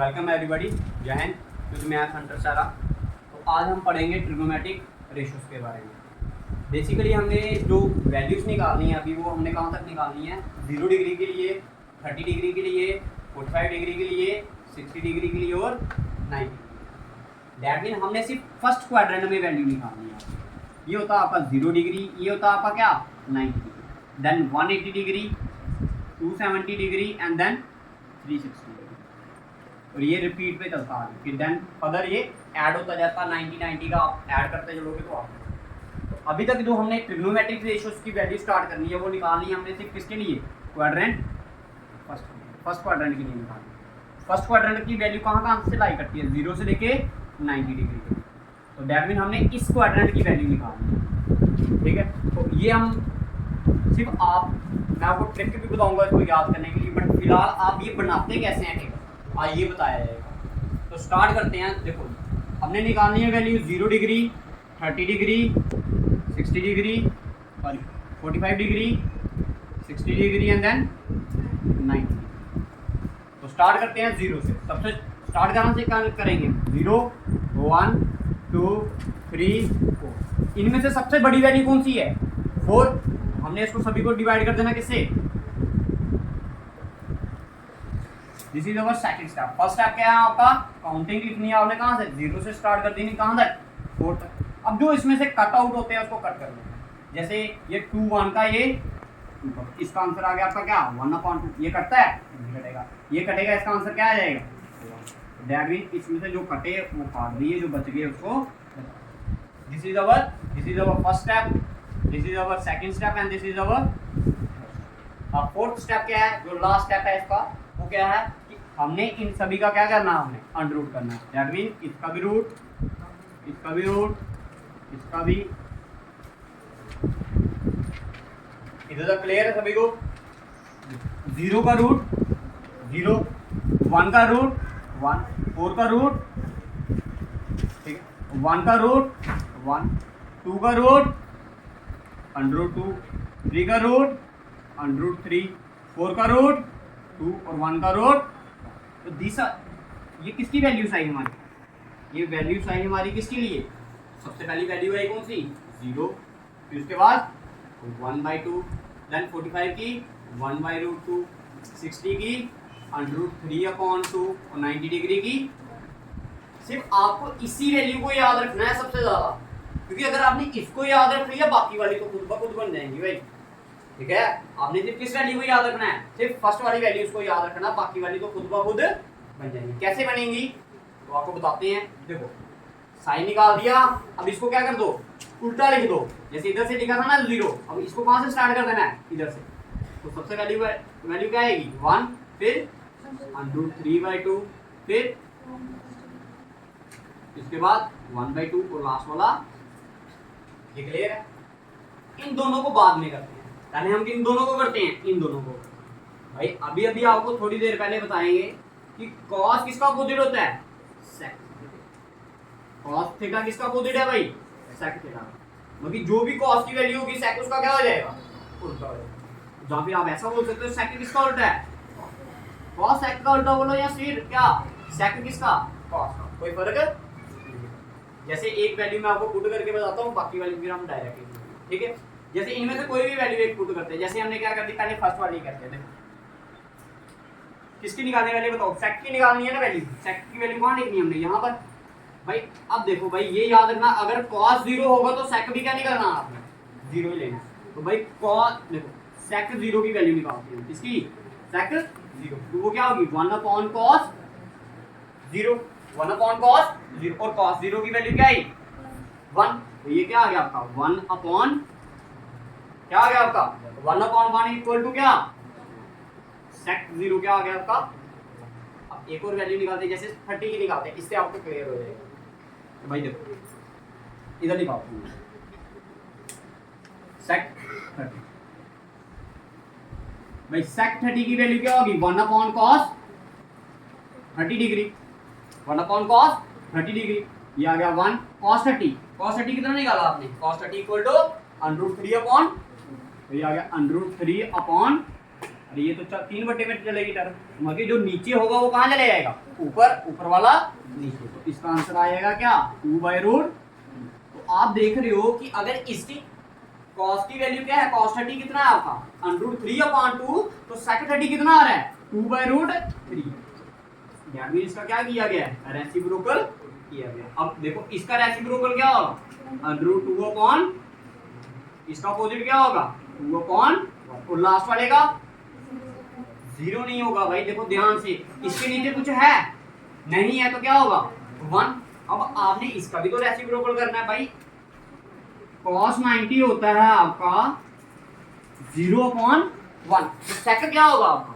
Welcome everybody, जय Hind. With me Hunter सारा। तो आज हम पढ़ेंगे ट्रिग्नोमेट्रिक रेशियोज के बारे में। बेसिकली हमने जो वैल्यूज़ निकालनी है अभी वो हमने कहाँ तक निकालनी है, 0 डिग्री के लिए, 30 डिग्री के लिए, 45 डिग्री के लिए, 60 डिग्री के लिए और 90। दैट मीन हमने सिर्फ फर्स्ट क्वाड्रेंट में वैल्यू निकालनी है। ये होता है आपका 0 डिग्री, ये होता है आपका क्या 90 degree, then 180 degree, 270 degree and then 360 degree. और ये रिपीट पे चलता है, फिर देन अदर ये ऐड होता जाता है। 90 का आप ऐड करते चलोगे तो आप तो अभी तक जो हमने ट्रिग्नोमेट्रिक रेशियोज की वैल्यू स्टार्ट करनी है वो निकालनी है हमने सिर्फ किसके लिए, क्वाड्रेंट फर्स्ट क्वाड्रेंट के लिए निकालनी। फर्स्ट क्वाड्रेंट की वैल्यू कहाँ से लाई करती है, 0 से लेके 90 डिग्री। तो दैट मीन हमने इस क्वाड्रेंट की वैल्यू निकालनी है, ठीक है। तो ये हम सिर्फ मैं आपको ट्रिक भी बताऊंगा इसको याद करने के लिए, बट फिलहाल आप ये बनाते कैसे हैं, ठीक है, ये बताया जाएगा। तो स्टार्ट करते हैं। देखो हमने निकालनी है value 0 degree, 30 degree, 60 degree, 45 degree, 60 degree and then 90। तो स्टार्ट करते हैं 0 से। सबसे स्टार्ट करने से करेंगे 0, 1, 2, 3, 4। इनमें से सबसे बड़ी वैल्यू कौन सी है, 4। हमने इसको सभी को डिवाइड कर देना किससे, this is our second step. First step क्या है आपका, काउंटिंग लिखनी है आपने कहाँ से, 0 से स्टार्ट कर देनी, कहाँ तक, 4 तक। अब जो इसमें से कट आउट होते हैं उसको कट कर देना। जैसे ये 2 1 का ये इसका आंसर आ गया आपका क्या 1/2। ये कटता है, कटेगा, ये कटेगा, इसका आंसर क्या आ जाएगा। दैट मीन इसमें से जो कटे वो काट दिए, जो बच गए उसको। This is our first step, this is our second step and this is our fourth step. क्या है, जो लास्ट स्टेप है इसका वो क्या है कि हमने इन सभी का क्या करना है, हमने अंडर करना है। दैट मीन इसका भी रूट, इसका भी रूट, इसका भी। इधर तक क्लियर है सभी को। 0 का रूट 0, 1 का रूट 1, 4 का रूट, ठीक है, 1 का रूट 1, 2 का रूट √2, 3 का रूट √3, 4 का रूट 2 और 1 का रूट। तो ये किसकी वैल्यूज आई हमारी, ये वैल्यूज आई हमारी किसके लिए, सबसे पहली वैल्यू आई कौन सी 0, फिर उसके बाद 1/2, देन 45 की 1/√2, 60 की √3/2 और 90 डिग्री की। सिर्फ आपको इसी वैल्यू को याद रखना है सबसे ज्यादा, क्योंकि अगर आपने इसको याद रख लिया बाकी वाली तो खुद ब खुद बन जाएंगी भाई, ठीक है। आपने सिर्फ किस वैल्यू को याद रखना है, सिर्फ फर्स्ट वाली वैल्यूज को याद रखना, बाकी वाली तो खुद ब खुद बन जाएंगी। कैसे बनेंगी तो आपको बताते हैं। देखो साइन निकाल दिया, अब इसको क्या कर दो, उल्टा लिख दो। जैसे इधर से लिखा था ना 0, अब इसको कहां से स्टार्ट कर देना है, इधर से। तो सबसे वैल्यू क्या आएगी 1, फिर √3/2, फिर इसके बाद 1/2 और लास्ट वाला। ये क्लियर है। इन दोनों को बाद में करते हैं, पहले हम इन दोनों को करते हैं, इन दोनों को भाई। अभी आपको थोड़ी देर पहले बताएंगे कि cos किसका अपोजिट होता है, sec। cos थीटा किसका अपोजिट है भाई, sec थीटा। मतलब जो भी cos की वैल्यू होगी sec उसका क्या हो जाएगा, उल्टा हो जाएगा। जहां पे आप ऐसा बोल सकते हो sec किसका उल्टा है, cos sec का उल्टा बोलो, या फिर क्या sec किसका cos का, कोई फर्क है। जैसे एक वैल्यू मैं आपको पुट करके बताता हूँ, बाकी वैल्यू फिर हम डायरेक्ट, ठीक है। जैसे इनमें से कोई भी वैल्यू एक पुट करते हैं, जैसे हमने क्या कर दी, पहले फर्स्ट वाली करते हैं। देखो किसकी निकालने वाली बताओ, सेक की निकालनी है ना वैल्यू। सेक की वैल्यू कहाँ लिखनी है हमने, यहाँ पर भाई। अब देखो भाई ये याद रखना, अगर cos 0 होगा तो सेक भी क्या नहीं करना, आपने 0 ही लेना। तो भाई cos देखो सेक 0 की वैल्यू निकालते हैं, किसकी, सेक 0। तो वो क्या होगी 1/cos 0, 1/cos 0, और cos 0 की वैल्यू क्या आई 1। तो ये क्या आ गया आपका 1/, क्या आ गया आपका 1/1 इक्वल टू क्या, सेक 0 क्या आ गया आपका। अब एक और वैल्यू निकालते हैं, जैसे 30 की निकालते हैं, इससे आपको क्लियर हो जाएगा। तो भाई देखो इधर निकालते हैं सेक 30। भाई सेक 30 की वैल्यू क्या होगी 1/cos 30 डिग्री, 1/cos 30 डिग्री। ये आ गया 1 cos 30, cos 30 कितना निकाला आपने, cos 30 इक्वल टू √3/, तो ये आ गया √3/, अरे ये तो 3 बटे में चलेगी टर्म, मगर जो नीचे होगा वो कहाँ चले जाएगा, ऊपर वाला नीचे। तो इसका आंसर आएगा क्या, 2/√। तो आप देख रहे हो कि अगर इसकी कॉस की वैल्यू क्या है, cos 30 कितना है आपका √3/2, तो sec 30 कितना आ रहा है 2/√3। यानी इसका क्या किया गया है, रेसिप्रोकल किया गया। अब देखो इसका रेसिप्रोकल क्या होगा, √2/, इसका अपोजिट क्या होगा 2/1, और लास्ट वाले का 0 नहीं होगा भाई। देखो ध्यान से, इसके नीचे कुछ है नहीं है तो क्या होगा 1। अब आपने इसका भी तो रेसिप्रोकल करना है भाई। cos 90 होता है आपका 0/1, तो सेक क्या होगा आपका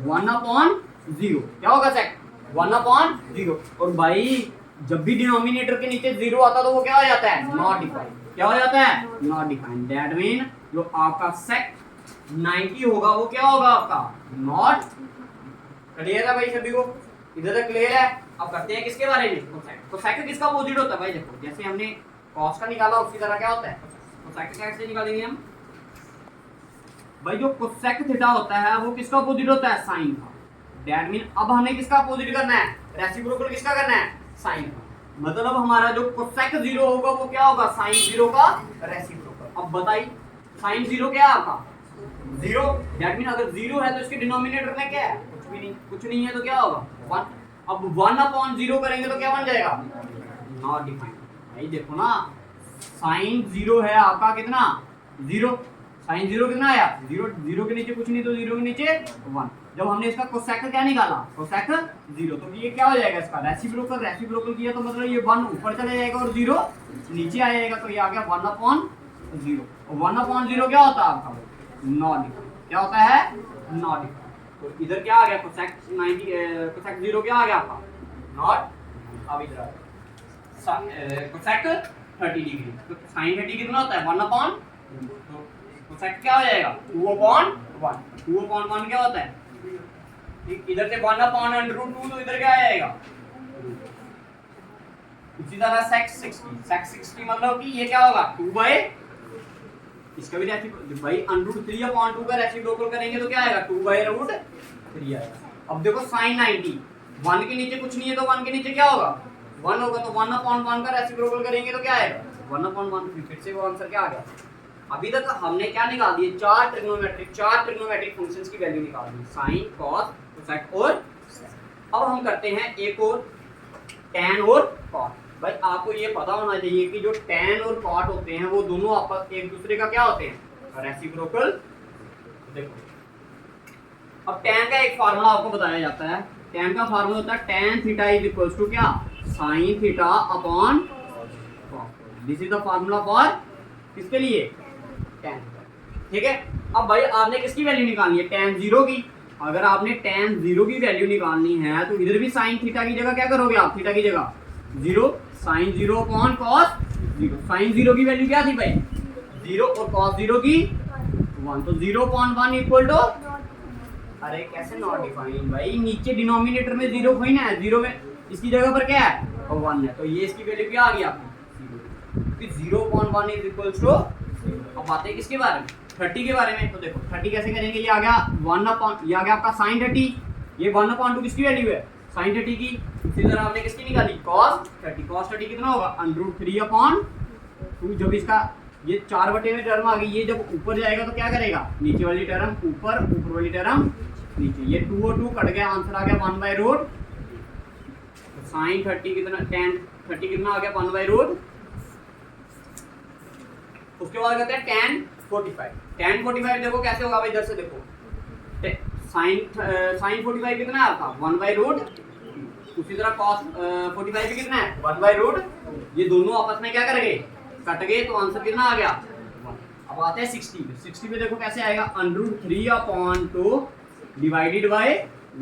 1/0। क्या होगा सेक 1/0। और भाई जब भी डिनोमिनेटर के नीचे 0 आता तो वो क्या हो जाता है, नॉट डिफाइंड। क्या हो जाता है, नॉट डिफाइंड। दैट मीन जो आपका सेक 90 होगा वो क्या होगा आपका नॉट। क्लियर है भाई सभी को, इधर तक क्लियर है। अब करते हैं किसके बारे में, कोसेक। कोसेक किसका अपोजिट होता है भाई, देखो जैसे हमने कॉस का निकाला उसी तरह क्या होता है कोसेक। कैसे निकालेंगे हम भाई, जो कोसेक थीटा होता है वो किसका अपोजिट होता है, साइन का। दैट मीन अब हमें किसका अपोजिट करना है, रेसिप्रोकल किसका करना है, साइन का। मतलब हमारा जो कोसेक 0 होगा वो क्या होगा, साइन 0 का रेसिप्रोकल। अब बताइए साइन 0 क्या है आपका 0। दैट मीन अगर 0 है तो इसके डिनोमिनेटर में क्या है, कुछ नहीं है तो क्या होगा 1। अब 1/0 करेंगे तो क्या बन जाएगा, नॉट डिफाइंड। भाई देखो ना, साइन 0 है आपका कितना 0, साइन 0 कितना आया 0, 0 के नीचे कुछ नहीं तो 0 के नीचे 1। जब हमने इसका कोसेक क्या निकाला, कोसेक 0, तो ये क्या हो जाएगा इसका रेसिप्रोकल। रेसिप्रोकल किया तो मतलब ये 1 ऊपर चला जाएगा और 0 नीचे आ जाएगा, तो ये आ गया 1/0। और 1/0 क्या होता है आपका नॉट डिफाइंड। क्या होता है नॉट डिफाइंड। तो इधर क्या आ गया कोसेक 90, कोसेक 0 क्या आ गया आपका नॉट। अब इधर कोसेक 30 डिग्री, तो साइन 30 कितना होता है 1/, तो कोसेक क्या हो जाएगा 2/1। 2/1 क्या होता है, इधर से 1/√2, तो इधर क्या आ जाएगा। इसी तरह sec 60 मतलब कि ये क्या होगा 2/, इसका भी रेसिप्रोकल भाई √3/2 का रेसिप्रोकल करेंगे तो क्या आएगा 2/√3 आएगा। अब देखो sin 90, 1 के नीचे कुछ नहीं है तो 1 के नीचे क्या होगा 1 होगा, तो 1/1 का रेसिप्रोकल करेंगे तो क्या आएगा 1/1। फिर से वो आंसर क्या आ गया। अभी तक हमने क्या निकाल दिए, चार ट्रिग्नोमेट्रिक फंक्शंस की वैल्यू निकाल दी, साइन कॉस कोसेक और सेक। अब हम करते हैं एक और tan और cot। भाई आपको ये पता होना चाहिए कि जो tan और cot होते हैं वो दोनों आपस एक दूसरे का क्या होते हैं, रेसिप्रोकल। देखो अब tan का एक फार्मूला आपको बताया जाता है। tan का फार्मूला होता है tan theta is equals to क्या, sin theta upon cos। This is the formula for किसके लिए, tan। ठीक है। अब भाई आपने किसकी वैल्यू निकालनी है, tan 0 की। अगर आपने tan 0 की वैल्यू निकालनी है तो इधर भी sin थीटा की जगह क्या करोगे आप, थीटा की जगह 0, sin 0 अपॉन cos 0। sin 0 की वैल्यू क्या थी भाई 0 और cos 0 की 1, तो 0/1 इक्वल टू, अरे कैसे नॉट डिफाइंड भाई, नीचे डिनोमिनेटर में 0 कोई ना है, 0 में इसकी जगह पर क्या है 1 है, तो ये इसकी वैल्यू क्या आ गई आपकी 0/1 इज इक्वल्स टू। अब बातें किसके बारे में, 30 के बारे में। तो देखो 30 कैसे करेंगे, ये आ गया 1/, ये आ गया आपका sin 30, ये 1/2 किसकी वैल्यू है sin 30 की। इसी तरह आपने किसकी निकाली cos 30। cos 30 कितना होगा √3/2। जब इसका ये 4 बटे में टर्म आ गई, ये जब ऊपर जाएगा तो क्या करेगा, नीचे वाली टर्म ऊपर, ऊपर वाली टर्म नीचे, ये 2 और 2 कट गया, आंसर आ गया 1/√। sin 30 कितना, tan 30 कितना आ गया 1/√। उसके बाद कहते हैं tan 45। tan 45 देखो कैसे होगा भाई, इधर से देखो sin 45 कितना है आपका 1/√। उसी तरह cos 45 भी कितना है 1/√। ये दोनों आपस में क्या करेंगे, कट गए, तो आंसर कितना आ गया 1। अब आते हैं 60 पे। 60 पे देखो कैसे आएगा, √3/2 डिवाइडेड बाय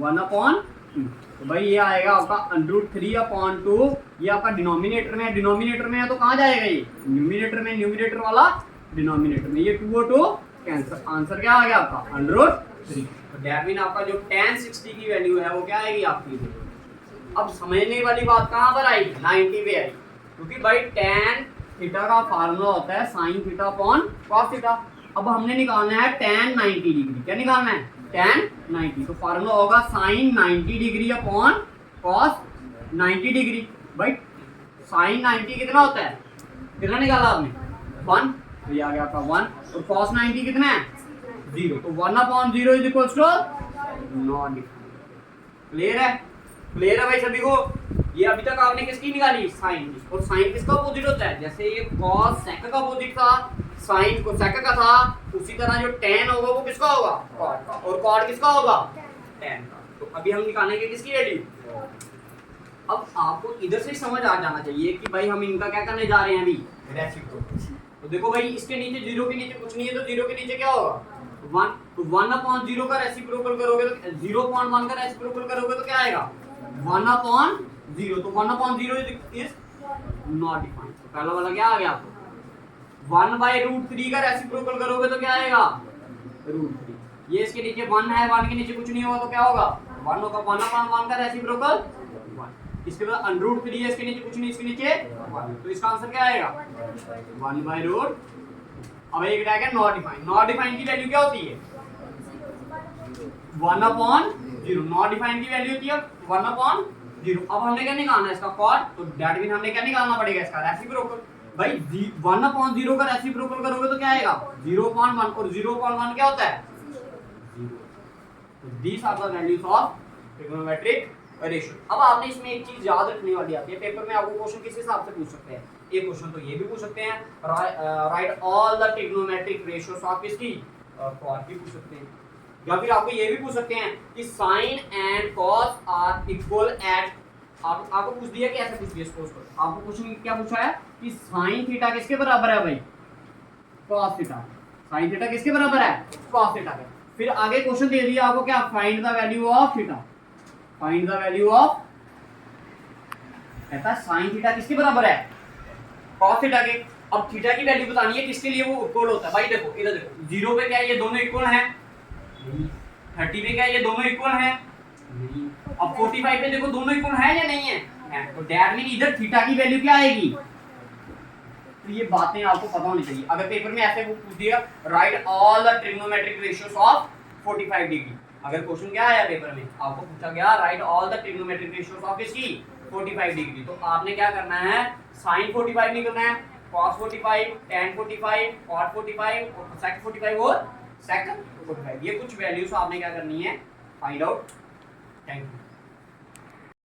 1/2। तो भाई ये आएगा आपका √3/2, ये आपका डिनोमिनेटर में है, डिनोमिनेटर में है तो कहाँ जाएगा ये न्यूमिनेटर में, न्यूमिनेटर वाला डिनोमिनेटर में, ये 2 और 2 कैंसिल, आंसर क्या आ गया आपका √3। तो दैट मीन आपका जो tan 60 की वैल्यू है वो क्या आएगी आपकी। अब समझने वाली बात कहाँ पर आई, 90 पे आई, क्योंकि भाई tan थीटा का फार्मूला होता है sin theta upon cos theta. अब हमने निकालना है tan 90 डिग्री। क्या निकालना है tan 90। तो फार्मूला होगा sin 90 degree upon cos 90 degree. भाई sin 90 कितना होता है, कितना निकाला आपने 1, तो ये आ गया आपका 1। और cos 90 कितना है 0, तो 1/0 is equals to non defined. Clear है, क्लियर है भाई सभी को। ये अभी तक आपने किसकी निकाली साइन की, और साइन किसका अपोजिट होता है, जैसे ये cos sec का अपोजिट था साइन को sec का था, उसी तरह जो tan होगा वो किसका होगा cot का, और cot किसका होगा tan का। तो अभी हम निकालेंगे किसकी वैल्यू। अब आपको इधर से समझ आ जाना चाहिए कि भाई हम इनका क्या करने जा रहे हैं अभी रेसिप्रोकल। तो देखो भाई इसके नीचे 0 के नीचे कुछ नहीं है, तो 0 के नीचे क्या होगा 1, तो 1/0 का रेसिप्रोकल करोगे तो 0.1 का रेसिप्रोकल करोगे तो क्या आएगा 1/0। तो 1/0 इज नॉट डिफाइंड। तो पहला वाला क्या आ गया आपको 1/√3 का रेसिप्रोकल करोगे तो क्या आएगा √3। ये इसके नीचे 1 है, 1 के नीचे कुछ नहीं होगा तो क्या होगा 1 होगा। 1/1 का रेसिप्रोकल 1। इसके बाद √3 है, इसके नीचे कुछ नहीं, इसके नीचे 1, तो इसका आंसर क्या आएगा 1/√। अब एक टैग है नॉट डिफाइंड। नॉट डिफाइंड की वैल्यू क्या होती है 1/0। नॉट डिफाइंड की वैल्यू होती है 1/0। अब हमने क्या निकालना है इसका cot, तो दैट मीन हमने क्या निकालना पड़ेगा इसका रेसिप्रोकल। भाई 1/0 का रेसिप्रोकल करोगे तो क्या आएगा 0.1, और 0.1 क्या होता है 0। तो these are the values of trigonometric ratio. अब आपने इसमें एक चीज याद रखने वाली आती है, पेपर में आपको क्वेश्चन किस हिसाब से पूछ सकते हैं। एक क्वेश्चन तो ये भी पूछ सकते हैं right all the trigonometric ratios of किसकी cot की पूछ सकते हैं, या फिर आपको ये भी पूछ सकते हैं कि sin and cos are equal at. आपको पूछ दिया कि ऐसे पूछ दिया, सपोज करो आपको क्वेश्चन क्या पूछा है कि sin थीटा किसके बराबर है भाई cos थीटा। sin थीटा किसके बराबर है cos थीटा के। फिर आगे क्वेश्चन दे दिया आपको क्या find the value of theta. Find the value of, कहता है sin थीटा किसके बराबर है cos थीटा के। अब थीटा की वैल्यू बतानी है किसके लिए वो इक्वल होता है। भाई देखो इधर देखो 0 पे क्या ये दोनों इक्वल हैं, 30 पे क्या ये दोनों इक्वल हैं नहीं। अब 45 पे देखो दोनों इक्वल हैं या नहीं है, तो दैट मीन इधर थीटा की वैल्यू क्या आएगी। तो ये बातें आपको पता होनी चाहिए। अगर पेपर में ऐसे वो पूछ दिया right all the trigonometric ratios of 45 degree, अगर क्वेश्चन क्या आया पेपर में आपको पूछा गया right all the trigonometric ratios of इसकी 45 डिग्री, तो आपने क्या करना है sin 45 निकलना है, cos 45, tan 45, cot 45 और sec 45 और sec 45। ये कुछ वैल्यूज आपने क्या करनी है फाइंड आउट। Thank you.